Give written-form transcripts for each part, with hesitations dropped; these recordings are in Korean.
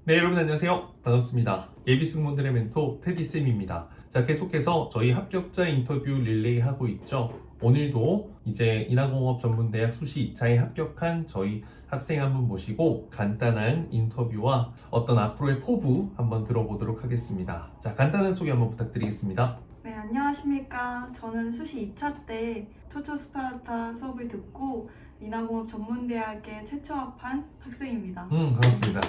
네, 여러분 안녕하세요. 반갑습니다. 예비 승무원들의 멘토 테디쌤입니다. 자, 계속해서 저희 합격자 인터뷰 릴레이 하고 있죠. 오늘도 이제 인하공업 전문대학 수시 2차에 합격한 저희 학생 한 분 모시고 간단한 인터뷰와 어떤 앞으로의 포부 한번 들어보도록 하겠습니다. 자, 간단한 소개 한번 부탁드리겠습니다. 네, 안녕하십니까. 저는 수시 2차 때 토초스파르타 수업을 듣고 인하공업 전문대학에 최초 합한 학생입니다. 반갑습니다.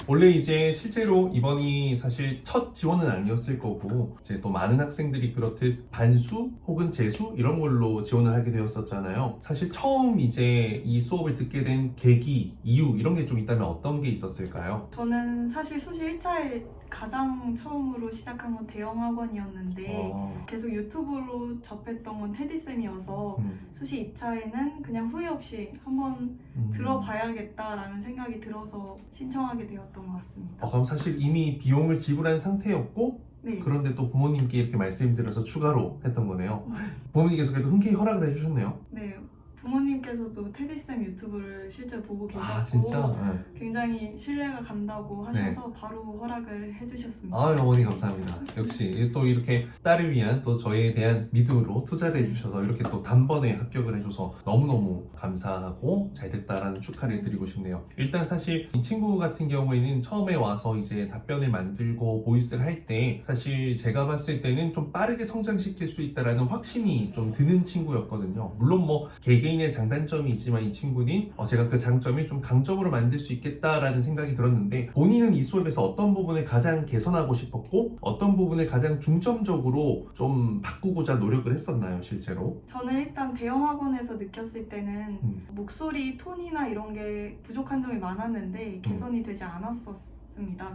원래 이제 실제로 이번이 사실 첫 지원은 아니었을 거고 이제 또 많은 학생들이 그렇듯 반수 혹은 재수 이런 걸로 지원을 하게 되었었잖아요. 사실 처음 이제 이 수업을 듣게 된 계기, 이유 이런 게 좀 있다면 어떤 게 있었을까요? 저는 사실 수시 1차에 가장 처음으로 시작한 건 대형학원이었는데 계속 유튜브로 접했던 건 테디쌤이어서 수시 2차에는 그냥 후회 없이 한번 들어봐야겠다라는 생각이 들어서 신청하게 되었던 것 같습니다. 그럼 사실 이미 비용을 지불한 상태였고 네. 그런데 또 부모님께 이렇게 말씀드려서 추가로 했던 거네요. 부모님께서 그래도 흔쾌히 허락을 해주셨네요. 네. 부모님께서도 테디쌤 유튜브를 실제로 보고 계셨고 진짜? 네. 굉장히 신뢰가 간다고 하셔서 바로 허락을 해주셨습니다. 어머니 감사합니다. 역시 또 이렇게 딸을 위한 또 저에 대한 믿음으로 투자를 해주셔서 이렇게 또 단번에 합격을 해줘서 너무너무 감사하고 잘 됐다라는 축하를 드리고 싶네요. 일단 사실 이 친구 같은 경우에는 처음에 와서 이제 답변을 만들고 보이스를 할 때 사실 제가 봤을 때는 좀 빠르게 성장시킬 수 있다라는 확신이 좀 드는 친구였거든요. 물론 뭐 개개인의 장단점이 있지만 이 친구는 제가 그 장점을 좀 강점으로 만들 수 있겠다라는 생각이 들었는데 본인은 이 수업에서 어떤 부분을 가장 개선하고 싶었고 어떤 부분을 가장 중점적으로 좀 바꾸고자 노력을 했었나요, 실제로? 저는 일단 대형학원에서 느꼈을 때는 목소리 톤이나 이런 게 부족한 점이 많았는데 개선이 되지 않았었습니다.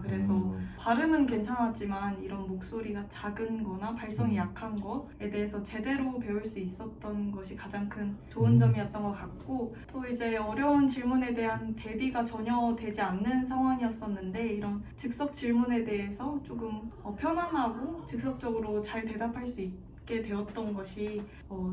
그래서 발음은 괜찮았지만 이런 목소리가 작은 거나 발성이 약한 거에 대해서 제대로 배울 수 있었던 것이 가장 큰 좋은 점이었던 것 같고 또 이제 어려운 질문에 대한 대비가 전혀 되지 않는 상황이었었는데 이런 즉석 질문에 대해서 조금 편안하고 즉석적으로 잘 대답할 수 있게 되었던 것이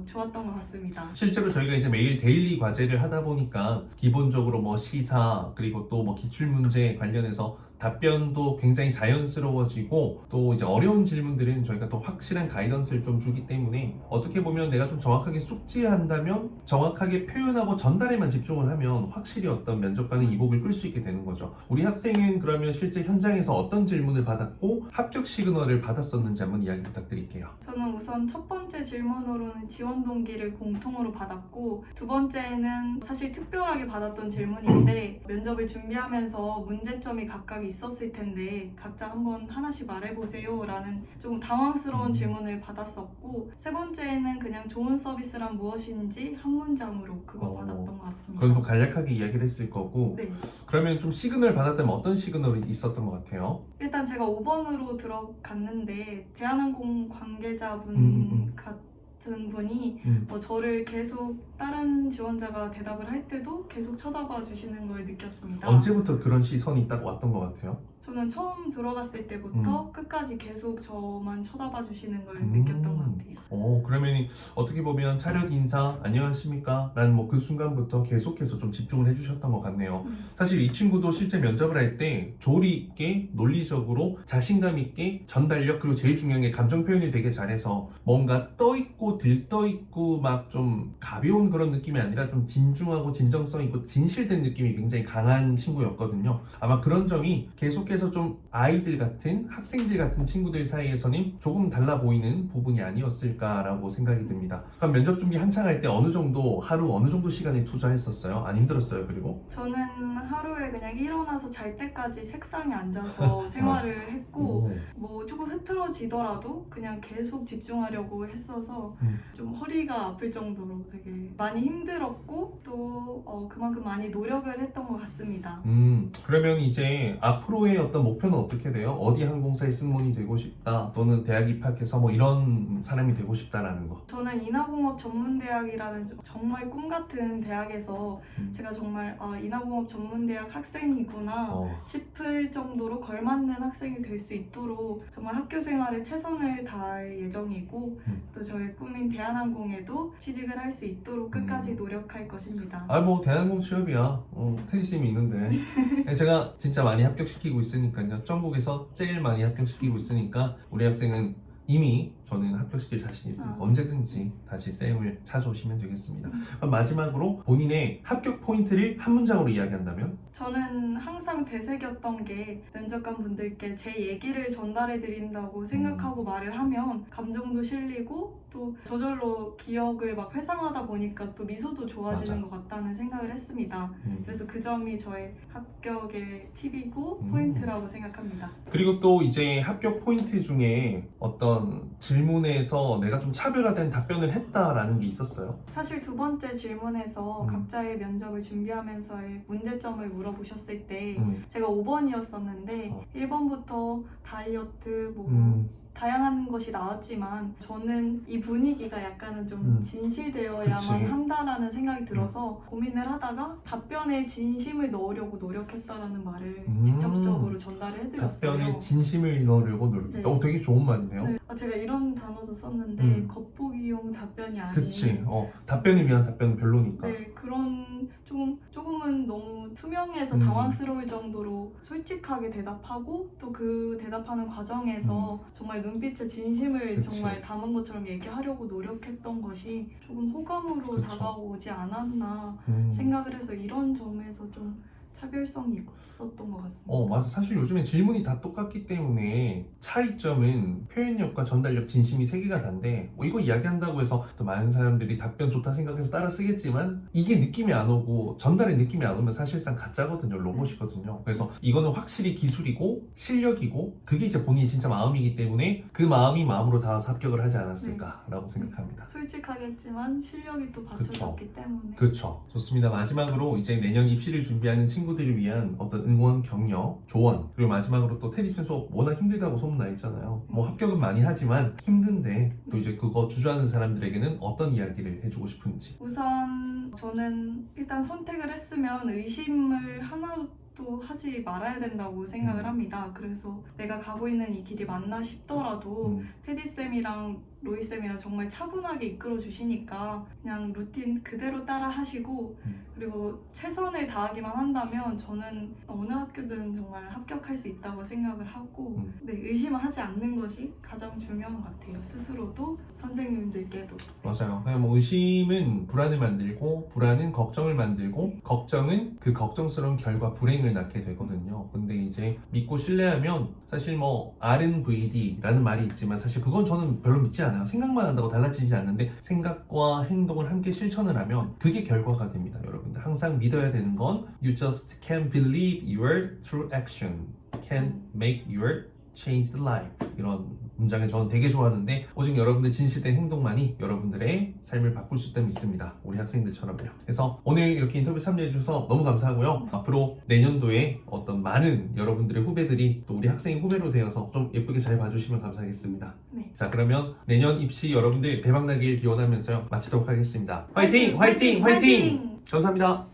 좋았던 것 같습니다. 실제로 저희가 이제 매일 데일리 과제를 하다 보니까 기본적으로 뭐 시사 그리고 또 뭐 기출문제 관련해서 답변도 굉장히 자연스러워지고 또 이제 어려운 질문들은 저희가 또 확실한 가이던스를 좀 주기 때문에 어떻게 보면 내가 좀 정확하게 숙지한다면 정확하게 표현하고 전달에만 집중을 하면 확실히 어떤 면접관의 이복을 끌 수 있게 되는 거죠. 우리 학생은 그러면 실제 현장에서 어떤 질문을 받았고 합격 시그널을 받았었는지 한번 이야기 부탁드릴게요. 저는 우선 첫 번째 질문으로는 지원 동기를 공통으로 받았고 두 번째는 사실 특별하게 받았던 질문인데 면접을 준비하면서 문제점이 각각 있었을 텐데 각자 한번 하나씩 말해보세요 라는 조금 당황스러운 질문을 받았었고 세 번째는 그냥 좋은 서비스란 무엇인지 한 문장으로 그거 받았던 것 같습니다. 그건 또 간략하게 이야기를 했을 거고 네. 그러면 좀 시그널 받았다면 어떤 시그널이 있었던 것 같아요? 일단 제가 5번으로 들어갔는데 대한항공 관계자분 같은 분이 저를 계속 다른 지원자가 대답을 할 때도 계속 쳐다봐 주시는 걸 느꼈습니다. 언제부터 그런 시선이 딱 왔던 것 같아요? 저는 처음 들어갔을 때부터 끝까지 계속 저만 쳐다봐 주시는 걸 느꼈던 것 같아요. 그러면 어떻게 보면 차렷 인사 안녕하십니까? 라는 뭐 그 순간부터 계속해서 좀 집중을 해주셨던 것 같네요. 사실 이 친구도 실제 면접을 할 때 조리 있게 논리적으로 자신감 있게 전달력 그리고 제일 중요한 게 감정 표현을 되게 잘해서 뭔가 떠있고 들떠있고 막 좀 가벼운 그런 느낌이 아니라 좀 진중하고 진정성 있고 진실된 느낌이 굉장히 강한 친구였거든요. 아마 그런 점이 계속해서 좀 아이들 같은 학생들 같은 친구들 사이에서는 조금 달라 보이는 부분이 아니었을까라고 생각이 듭니다. 그럼 면접 준비 한창 할 때 하루 어느 정도 시간에 투자했었어요? 안 힘들었어요? 그리고? 저는 하루에 그냥 일어나서 잘 때까지 책상에 앉아서 생활을 했고 뭐 조금 흐트러지더라도 그냥 계속 집중하려고 했어서 좀 허리가 아플 정도로 되게 많이 힘들었고 또 그만큼 많이 노력을 했던 것 같습니다. 그러면 이제 앞으로의 어떤 목표는 어떻게 돼요? 어디 항공사에 승무원이 되고 싶다 또는 대학 입학해서 뭐 이런 사람이 되고 싶다라는 거. 저는 인하공업 전문대학이라는 정말 꿈같은 대학에서 제가 정말 인하공업 전문대학 학생이구나 싶을 정도로 걸맞는 학생이 될 수 있도록 정말 학교 생활에 최선을 다할 예정이고 또 저의 꿈인 대한항공에도 취직을 할 수 있도록 목표로 끝까지 노력할 것입니다. 아 뭐 대한항공 취업이야. 테디쌤이 있는데 제가 진짜 많이 합격시키고 있으니까요. 전국에서 제일 많이 합격시키고 있으니까 우리 학생은 이미 저는 합격시킬 자신이 있으니까 언제든지 다시 쌤을 찾아오시면 되겠습니다. 그럼 마지막으로 본인의 합격 포인트를 한 문장으로 이야기한다면? 저는 항상 되새겼던 게 면접관 분들께 제 얘기를 전달해 드린다고 생각하고 말을 하면 감정도 실리고 또 저절로 기억을 막 회상하다 보니까 또 미소도 좋아지는 것 같다는 생각을 했습니다. 그래서 그 점이 저의 합격의 팁이고 포인트라고 생각합니다. 그리고 또 이제 합격 포인트 중에 어떤 질문에서 내가 좀 차별화된 답변을 했다라는 게 있었어요? 사실 두 번째 질문에서 각자의 면접을 준비하면서의 문제점을 물어보셨을 때 제가 5번이었었는데 1번부터 다이어트 다양한 것이 나왔지만 저는 이 분위기가 약간은 좀 진실되어야만 그치. 한다라는 생각이 들어서 고민을 하다가 답변에 진심을 넣으려고 노력했다라는 말을 직접적으로 전달을 해드렸어요. 답변에 진심을 넣으려고 노력했다. 네. 되게 좋은 말이네요. 네. 제가 이런 단어도 썼는데 겉보기용 답변이 아닌 그치. 답변을 위한 답변은 별로니까. 네, 그런 조금은 너무 투명해서 당황스러울 정도로 솔직하게 대답하고 또 그 대답하는 과정에서 정말 눈빛에 진심을 그치. 정말 담은 것처럼 얘기하려고 노력했던 것이 조금 호감으로 그쵸. 다가오지 않았나 생각을 해서 이런 점에서 좀 차별성이 있었던 것 같습니다. 맞아. 사실 요즘에 질문이 다 똑같기 때문에 차이점은 표현력과 전달력, 진심이 세 개가 다인데 이거 이야기한다고 해서 또 많은 사람들이 답변 좋다 생각해서 따라 쓰겠지만 이게 느낌이 안 오고 전달의 느낌이 안 오면 사실상 가짜거든요. 로봇이거든요. 그래서 이거는 확실히 기술이고 실력이고 그게 이제 본인이 진짜 마음이기 때문에 그 마음이 마음으로 닿아서 합격을 하지 않았을까라고 생각합니다. 솔직하게 했지만 실력이 또 받쳐줬기 때문에 그렇죠. 좋습니다. 마지막으로 이제 내년 입시를 준비하는 친구들을 위한 어떤 응원, 격려, 조언 그리고 마지막으로 또 테디쌤 수업 워낙 힘들다고 소문나 있잖아요. 뭐 합격은 많이 하지만 힘든데 또 이제 그거 주저하는 사람들에게는 어떤 이야기를 해주고 싶은지. 우선 저는 일단 선택을 했으면 의심을 하나도 하지 말아야 된다고 생각을 합니다. 그래서 내가 가고 있는 이 길이 맞나 싶더라도 테디쌤이랑 로이쌤이랑 정말 차분하게 이끌어 주시니까 그냥 루틴 그대로 따라 하시고 그리고 최선을 다하기만 한다면 저는 어느 학교든 정말 합격할 수 있다고 생각을 하고 의심을 하지 않는 것이 가장 중요한 것 같아요. 스스로도 선생님들께도. 맞아요. 그냥 뭐 의심은 불안을 만들고 불안은 걱정을 만들고 걱정은 그 걱정스러운 결과 불행을 낳게 되거든요. 근데 이제 믿고 신뢰하면 사실 뭐 R&VD라는 말이 있지만 사실 그건 저는 별로 믿지 않아요. 생각만 한다고 달라지지 않는데 생각과 행동을 함께 실천을 하면 그게 결과가 됩니다. 여러분들 항상 믿어야 되는 건 You just can't believe your true action can make your change the life. 이런 문장을 저는 되게 좋아하는데 오직 여러분들 진실된 행동만이 여러분들의 삶을 바꿀 수 있다면 믿습니다. 우리 학생들처럼요. 그래서 오늘 이렇게 인터뷰 참여해 주셔서 너무 감사하고요. 앞으로 내년도에 어떤 많은 여러분들의 후배들이 또 우리 학생의 후배로 되어서 좀 예쁘게 잘 봐주시면 감사하겠습니다. 네. 자, 그러면 내년 입시 여러분들 대박나길 기원하면서요 마치도록 하겠습니다. 화이팅! 화이팅! 화이팅! 감사합니다.